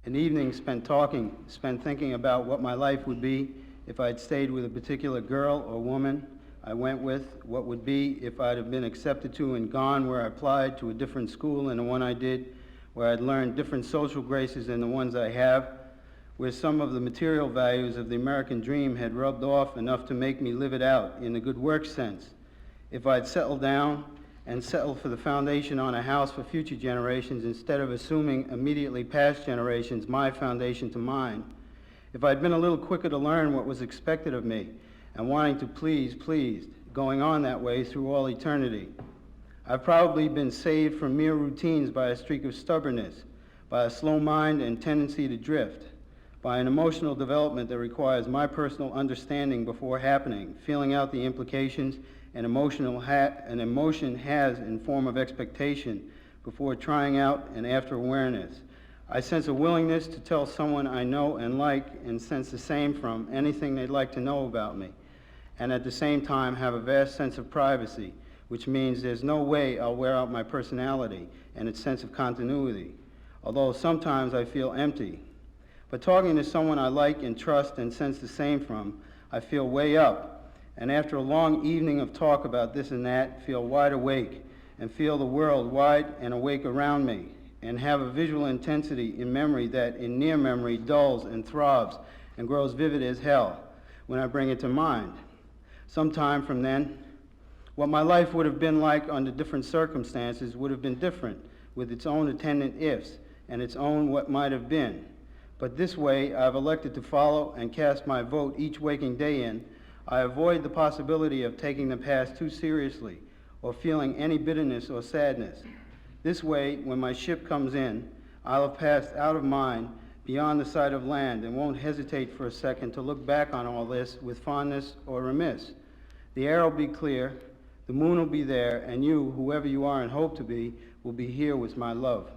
an evening spent thinking about what my life would be if I'd stayed with a particular girl or woman I went with, what would be if I'd have been accepted to and gone where I applied to a different school than the one I did, where I'd learned different social graces than the ones I have, where some of the material values of the American dream had rubbed off enough to make me live it out in the good work sense. If I'd settled down and settled for the foundation on a house for future generations instead of assuming immediately past generations my foundation to mine. If I'd been a little quicker to learn what was expected of me and wanting to please, going on that way through all eternity. I've probably been saved from mere routines by a streak of stubbornness, by a slow mind and tendency to drift, by an emotional development that requires my personal understanding before happening, feeling out the implications an emotion has in form of expectation before trying out and after awareness. I sense a willingness to tell someone I know and like and sense the same from anything they'd like to know about me, and at the same time have a vast sense of privacy, which means there's no way I'll wear out my personality and its sense of continuity, although sometimes I feel empty. But talking to someone I like and trust and sense the same from, I feel way up, and after a long evening of talk about this and that, feel wide awake and feel the world wide and awake around me, and have a visual intensity in memory that in near memory dulls and throbs and grows vivid as hell when I bring it to mind. Sometime from then, what my life would have been like under different circumstances would have been different, with its own attendant ifs and its own what might have been. But this way, I've elected to follow and cast my vote each waking day in. I avoid the possibility of taking the past too seriously or feeling any bitterness or sadness. This way, when my ship comes in, I'll have passed out of mind beyond the sight of land and won't hesitate for a second to look back on all this with fondness or remiss. The air will be clear, the moon will be there, and you, whoever you are and hope to be, will be here with my love.